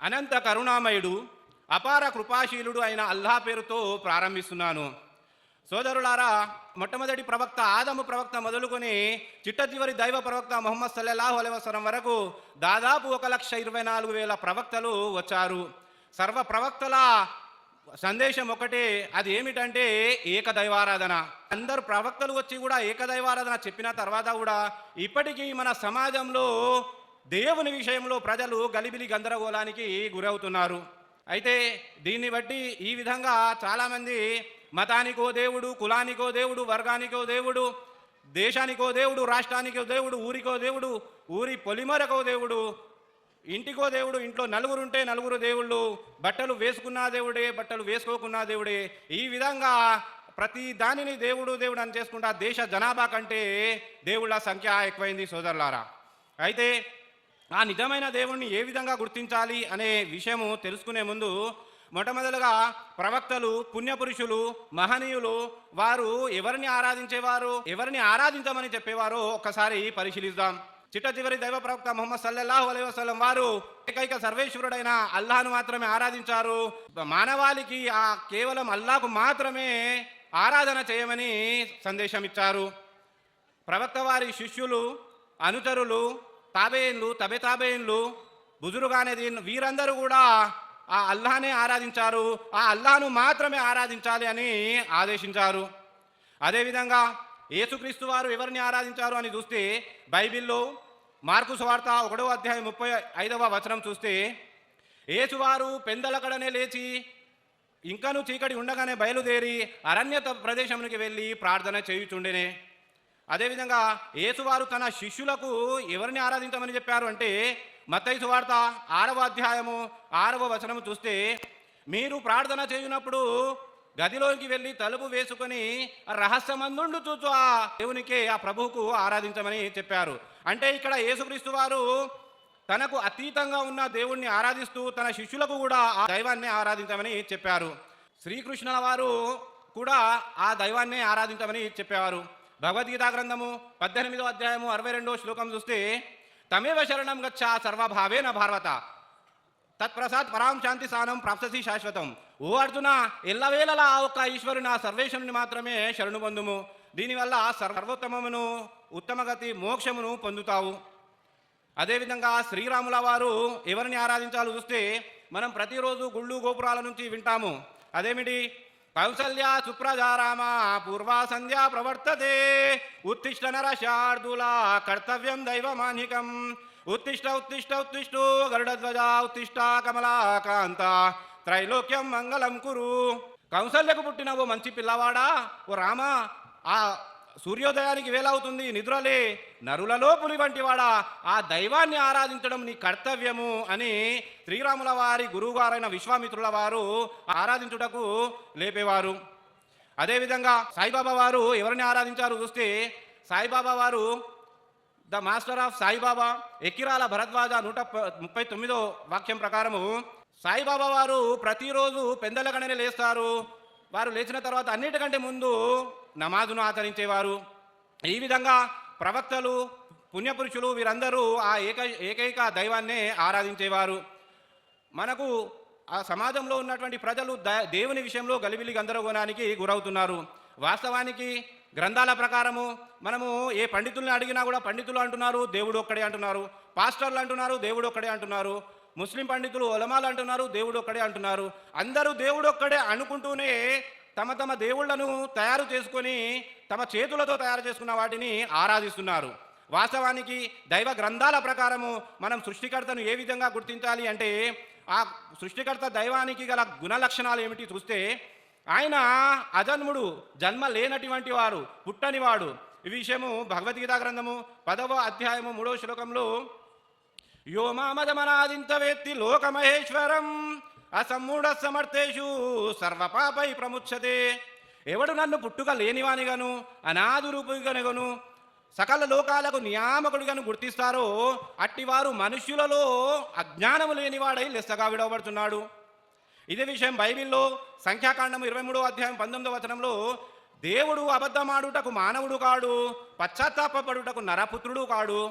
అనంత కరుణామయుడు అపార కృపాశీలుడు అయిన అల్లా పేరుతో ప్రారంభిస్తున్నాను. సోదరులారా, మొట్టమొదటి ప్రవక్త ఆదము ప్రవక్త మొదలుకొని చిట్ట చివరి దైవ ప్రవక్త ముహమ్మద్ సల్లల్లాహు అలైహి వసల్లం వరకు దాదాపు 1,24,000 ప్రవక్తలు వచ్చారు. సర్వ ప్రవక్తల సందేశం ఒకటే, అది ఏమిటంటే ఏకదైవారాధన. అందరు ప్రవక్తలు వచ్చి కూడా ఏకదైవారాధన చెప్పిన తర్వాత కూడా ఇప్పటికీ మన సమాజంలో దేవుని విషయంలో ప్రజలు గలిబిలి గందరగోళానికి గురవుతున్నారు. అయితే దీన్ని బట్టి ఈ విధంగా చాలామంది మతానికో దేవుడు, కులానికో దేవుడు, వర్గానికో దేవుడు, దేశానికో దేవుడు, రాష్ట్రానికో దేవుడు, ఊరికో దేవుడు, ఊరి పొలిమరకో దేవుడు, ఇంటికో దేవుడు, ఇంట్లో నలుగురుంటే నలుగురు దేవుళ్ళు, బట్టలు వేసుకున్న దేవుడే, బట్టలు వేసుకోకున్న దేవుడే, ఈ విధంగా ప్రతి దానిని దేవుడు దేవుడు అని చేసుకుంటా దేశ జనాభా కంటే దేవుళ్ళ సంఖ్య ఎక్కువైంది సోదరులారా. అయితే ఆ నిజమైన దేవుణ్ణి ఏ విధంగా గుర్తించాలి అనే విషయము తెలుసుకునే ముందు మొట్టమొదలుగా ప్రవక్తలు, పుణ్యపురుషులు, మహనీయులు వారు ఎవరిని ఆరాధించేవారు, ఎవరిని ఆరాధించమని చెప్పేవారో ఒక్కసారి పరిశీలిద్దాం. చిట్ట చివరి దైవ ప్రవక్త ముహమ్మద్ సల్లల్లాహు అలైహి వసల్లం వారు ఏకైక సర్వేశ్వరుడైన అల్లాహ్ను మాత్రమే ఆరాధించారు. మానవాళికి కేవలం అల్లాహ్కు మాత్రమే ఆరాధన చేయమని సందేశం ఇచ్చారు. ప్రవక్త వారి శిష్యులు, అనుచరులు, తాబేయిన్లు, తాబేయిన్లు, బుజురుగానేది వీరందరూ కూడా ఆ అల్లాహ్నే ఆరాధించారు. ఆ అల్లాహ్ను మాత్రమే ఆరాధించాలి అని ఆదేశించారు. అదేవిధంగా యేసుక్రీస్తు వారు ఎవరిని ఆరాధించారు అని చూస్తే బైబిల్లో మార్కు సువార్త 1వ అధ్యాయం 35వ వచనం చూస్తే యేసువారు పెందలకడనే లేచి ఇంకనూ చీకటి ఉండగానే బయలుదేరి అరణ్య ప్రదేశానికి వెళ్ళి ప్రార్థన చేయుచుండెనే. అదేవిధంగా యేసువారు తన శిష్యులకు ఎవరిని ఆరాధించమని చెప్పారు అంటే మత్తయి సువార్త 6వ అధ్యాయము 6వ వచనము చూస్తే మీరు ప్రార్థన చేయునప్పుడు గదిలోకి వెళ్ళి తలుపు వేసుకొని రహస్యమందుండు చూచు ఆ దేవునికే, ఆ ప్రభువుకు ఆరాధించమని చెప్పారు. అంటే ఇక్కడ యేసుక్రీస్తు వారు తనకు అతీతంగా ఉన్న దేవుణ్ణి ఆరాధిస్తూ తన శిష్యులకు కూడా ఆ దైవాన్ని ఆరాధించమని చెప్పారు. శ్రీకృష్ణుల వారు కూడా ఆ దైవాన్ని ఆరాధించమని చెప్పేవారు. భగవద్గీతా గ్రంథము 18వ అధ్యాయము 62వ శ్లోకం చూస్తే తమేవ శరణం గచ్చ సర్వభావేన భారవత తత్ప్రసాద్ పరాం శాంతి స్థానం ప్రాప్ససి శాశ్వతం. ఓ అర్జున, ఎల్లవేళలా ఒక్క ఈశ్వరుని, ఆ సర్వేశ్వరుని మాత్రమే శరణు పొందుము. దీనివల్ల సర్వోత్తమమును, ఉత్తమగతి, మోక్షమును పొందుతావు. అదేవిధంగా శ్రీరాముల వారు ఎవరిని ఆరాధించాలో చూస్తే మనం ప్రతిరోజు గుళ్ళు గోపురాల నుంచి వింటాము. అదేమిటి? కౌసల్య సుప్రజారామ పూర్వా సంధ్యా ప్రవర్తతే ఉత్తిష్ట నరశార్దూల కర్తవ్యం దైవమాన్హికం ఉత్తిష్ట ఉత్తిష్ట ఉత్తిష్టో గరుడధ్వజ ఉత్తిష్ట కమలాకాంత త్రైలోక్యం మంగళం కురు. కౌసల్యకు పుట్టిన ఓ మంచి పిల్లవాడా, ఓ రామ, ఆ సూర్యోదయానికి వేలవుతుంది, నిద్రలే, నరులలో పులి వంటి వాడా, ఆ దైవాన్ని ఆరాధించడం నీ కర్తవ్యము అని శ్రీరాముల వారి గురువుగారైన విశ్వామిత్రుల వారు ఆరాధించుటకు లేపేవారు. అదేవిధంగా సాయిబాబా వారు ఎవరిని ఆరాధించారు చూస్తే సాయిబాబా వారు the master of Saibaba Ekkirala Bharadwaj 139వ వాక్యం ప్రకారము సాయిబాబా వారు ప్రతిరోజు పెందలగడనే లేస్తారు. వారు లేచిన తర్వాత అన్నిటికంటే ముందు నమాజును ఆచరించేవారు. ఈ విధంగా ప్రవక్తలు, పుణ్యపురుషులు వీరందరూ ఆ ఏకైక దైవాన్నే ఆరాధించేవారు. మనకు ఆ సమాజంలో ఉన్నటువంటి ప్రజలు దేవుని విషయంలో గలిబిలి గందరగోళానికి గురవుతున్నారు. వాస్తవానికి గ్రంథాల ప్రకారము మనము ఏ పండితుల్ని అడిగినా కూడా పండితులు అంటున్నారు దేవుడు ఒక్కడే అంటున్నారు, పాస్టర్లు అంటున్నారు దేవుడు ఒక్కడే అంటున్నారు, ముస్లిం పండితులు ఉలమాలు అంటున్నారు దేవుడు ఒక్కడే అంటున్నారు. అందరూ దేవుడు ఒక్కడే అనుకుంటూనే తమ తమ దేవుళ్లను తయారు చేసుకొని తమ చేతులతో తయారు చేసుకున్న వాటిని ఆరాధిస్తున్నారు. వాస్తవానికి దైవ గ్రంథాల ప్రకారము మనం సృష్టికర్తను ఏ విధంగా గుర్తించాలి అంటే ఆ సృష్టికర్త దైవానికి గల గుణ లక్షణాలు ఏమిటి చూస్తే ఆయన అజన్ముడు, జన్మ లేనటువంటి వారు, పుట్టనివాడు. ఈ విషయము భగవద్గీతా గ్రంథము 10వ అధ్యాయము 3వ శ్లోకంలో యో మామదమనాదింత వేత్తి లోకమహేశ్వరం అసమ్మూఢ సమర్థేషు సర్వపాపై ప్రముచ్యతే. ఎవడు నన్ను పుట్టుక లేనివానిగాను అనాదిరూపిగాను సకల లోకాలకు నియామకుడిగాను గుర్తిస్తారో అట్టివారు మనుష్యులలో అజ్ఞానము లేనివాడై లెస్సగా విడవబడుతున్నాడు. ఇదే విషయం బైబిల్లో సంఖ్యాకాండము 23వ అధ్యాయం 19వ వచనంలో దేవుడు అబద్ధమాడుటకు మానవుడు కాడు, పశ్చాత్తాపడుటకు నరపుత్రుడు కాడు.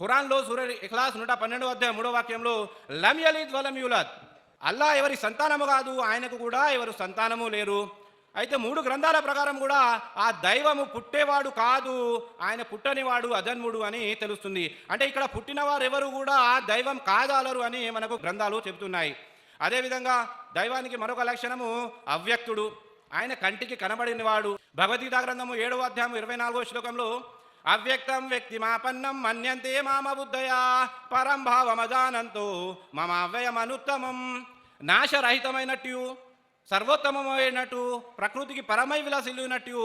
ఖురాన్లో సూర ఇఖ్లాస్ 112వ అధ్యాయం 3వ వాక్యంలో లం యలిద్ వలం యూలద్, అల్లా ఎవరి సంతానము కాదు, ఆయనకు కూడా ఎవరు సంతానము లేరు. అయితే 3 గ్రంథాల ప్రకారం కూడా ఆ దైవము పుట్టేవాడు కాదు, ఆయన పుట్టనివాడు, అజన్ముడు అని తెలుస్తుంది. అంటే ఇక్కడ పుట్టినవారు ఎవరు కూడా దైవం కాదాలరు అని మనకు గ్రంథాలు చెబుతున్నాయి. అదేవిధంగా దైవానికి మరొక లక్షణము అవ్యక్తుడు, ఆయన కంటికి కనబడినవాడు. భగవద్గీత గ్రంథము 7వ అధ్యాయం 24వ శ్లోకంలో అవ్యక్తం వ్యక్తిమాపన్నం మన్యంతే మామ బుద్ధయా పరం భావమజానంతో మమ అవ్యయమనుత్తమం. నాశరహితమైనట్టు, సర్వోత్తమమైనట్టు, ప్రకృతికి పరమై విలసిల్లినట్టు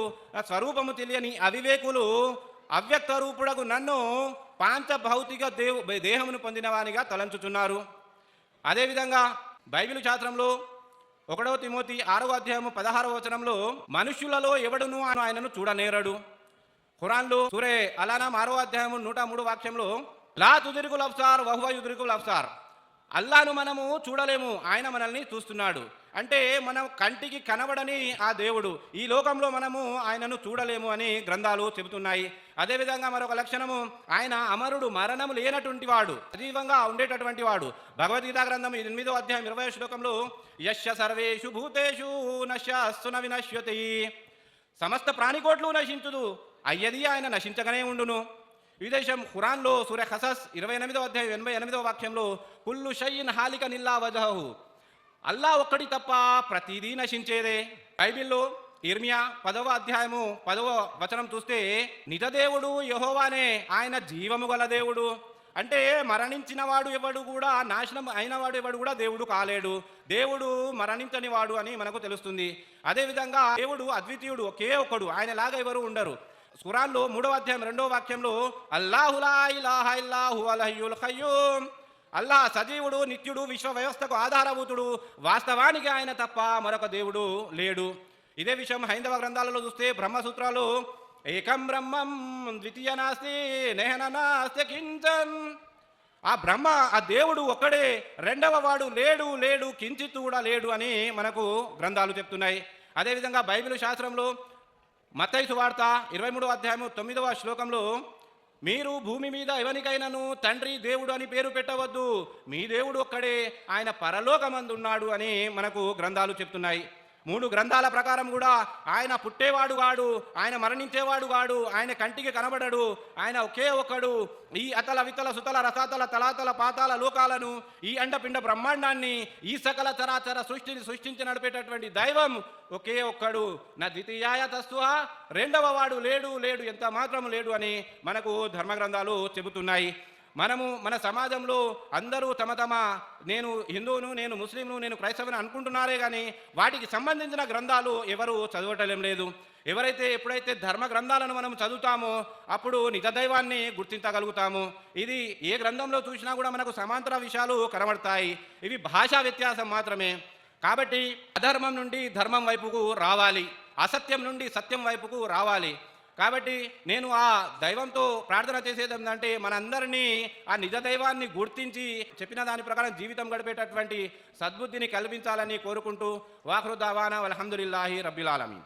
స్వరూపము తెలియని అవివేకులు అవ్యక్త రూపుడకు నన్ను పాంచభౌతిక దేహమును పొందినవానిగా తలంచుచున్నారు. అదేవిధంగా బైబిల్ శాస్త్రంలో 1వ తిమోతి 6వ అధ్యాయము 16వ వచనంలో మనుష్యులలో ఎవడును ఆయనను చూడనేరడు. ఖురాన్లో సూరే అలానాం 6వ అధ్యాయము 103 వాక్యంలో లా తుదిరికుల్ అబ్సార్ వహువ యుద్రికుల్ అబ్సార్, అల్లాను మనము చూడలేము, ఆయన మనల్ని చూస్తున్నాడు. అంటే మనం కంటికి కనబడని ఆ దేవుడు, ఈ లోకంలో మనము ఆయనను చూడలేము అని గ్రంథాలు చెబుతున్నాయి. అదేవిధంగా మరొక లక్షణము, ఆయన అమరుడు, మరణము లేనటువంటి వాడు, సజీవంగా ఉండేటటువంటి వాడు. భగవద్గీత గ్రంథం 8వ అధ్యాయం 20వ శ్లోకంలో యస్య సర్వేషు భూతేషు నశ్యస్సు న వినశ్యతి, సమస్త ప్రాణికోట్లు నశించుదు, అయ్యది ఆయన నశించగానే ఉండును. విదేశం ఖురాన్లో సూర ఖసస్ 28వ అధ్యాయం 88వ వాక్యంలో కుల్లు షైఇన్ హాలికన్ ఇల్లా వజహు, అల్లా ఒక్కడి తప్ప ప్రతిదీ నశించేదే. బైబిల్లో ఇర్మియా 10వ అధ్యాయము 10వ వచనం చూస్తే నిజదేవుడు యెహోవానే, ఆయన జీవము గల దేవుడు. అంటే మరణించిన వాడు ఎవడు కూడా, నాశనం అయిన వాడు ఎవడు కూడా దేవుడు కాలేడు, దేవుడు మరణించని వాడు అని మనకు తెలుస్తుంది. అదేవిధంగా దేవుడు అద్వితీయుడు, ఒకే ఒక్కడు, ఆయనలాగా ఎవరు ఉండరు. ఖురాన్లో 3వ అధ్యాయం 2వ వాక్యంలో అల్లాహు లా ఇలాహ ఇల్లా హువల్ హయ్యుల్ ఖయ్యూమ్, అల్లా సజీవుడు, నిత్యుడు, విశ్వ వ్యవస్థకు ఆధారభూతుడు, వాస్తవానికి ఆయన తప్ప మరొక దేవుడు లేడు. ఇదే విషయం హైందవ గ్రంథాలలో చూస్తే బ్రహ్మసూత్రాలు ఏకం బ్రహ్మం ద్వితీయ నాస్తి నేహన నాస్తి కించన్, ఆ బ్రహ్మ, ఆ దేవుడు ఒక్కడే, రెండవ వాడు లేడు, కించిత్తు కూడా లేడు అని మనకు గ్రంథాలు చెప్తున్నాయి. అదేవిధంగా బైబిల్ శాస్త్రంలో మత్తయి సువార్త 23వ అధ్యాయము 9వ శ్లోకంలో మీరు భూమి మీద ఎవరికైనాను తండ్రి దేవుడు అని పేరు పెట్టవద్దు, మీ దేవుడు ఒక్కడే, ఆయన పరలోకమందున్నాడు అని మనకు గ్రంథాలు చెప్తున్నాయి. 3 గ్రంథాల ప్రకారం కూడా ఆయన పుట్టేవాడు కాడు, ఆయన మరణించేవాడు కాడు, ఆయన కంటికి కనబడడు, ఆయన ఒకే ఒక్కడు. ఈ అతల వితల సుతల రసాతల తలాతల పాతాల లోకాలను, ఈ అండపిండ బ్రహ్మాండాన్ని, ఈ సకల చరాచర సృష్టిని సృష్టించి నడిపేటటువంటి దైవం ఒకే ఒక్కడు. నా ద్వితీయాయ తస్సుహ, రెండవ వాడు లేడు, ఎంత మాత్రం లేడు అని మనకు ధర్మగ్రంథాలు చెబుతున్నాయి. మనము మన సమాజంలో అందరూ తమ నేను హిందువును, నేను ముస్లింను, నేను క్రైస్తవుని అనుకుంటున్నారే కానీ వాటికి సంబంధించిన గ్రంథాలు ఎవరు చదవటం లేదు. ఎప్పుడైతే ధర్మ గ్రంథాలను మనం చదువుతామో అప్పుడు నిజ దైవాన్ని గుర్తించగలుగుతాము. ఇది ఏ గ్రంథంలో చూసినా కూడా మనకు సమాంతర విషయాలు కనబడతాయి. ఇవి భాషా వ్యత్యాసం మాత్రమే. కాబట్టి అధర్మం నుండి ధర్మం వైపుకు రావాలి, అసత్యం నుండి సత్యం వైపుకు రావాలి. కాబట్టి నేను ఆ దైవంతో ప్రార్థన చేసేది ఏంటంటే మనందరినీ ఆ నిజ దైవాన్ని గుర్తించి చెప్పిన దాని ప్రకారం జీవితం గడిపేటటువంటి సద్బుద్ధిని కల్పించాలని కోరుకుంటూ వాఖరు దావానా అల్హమ్దులిల్లాహి రబ్బిల్ ఆలమీన్.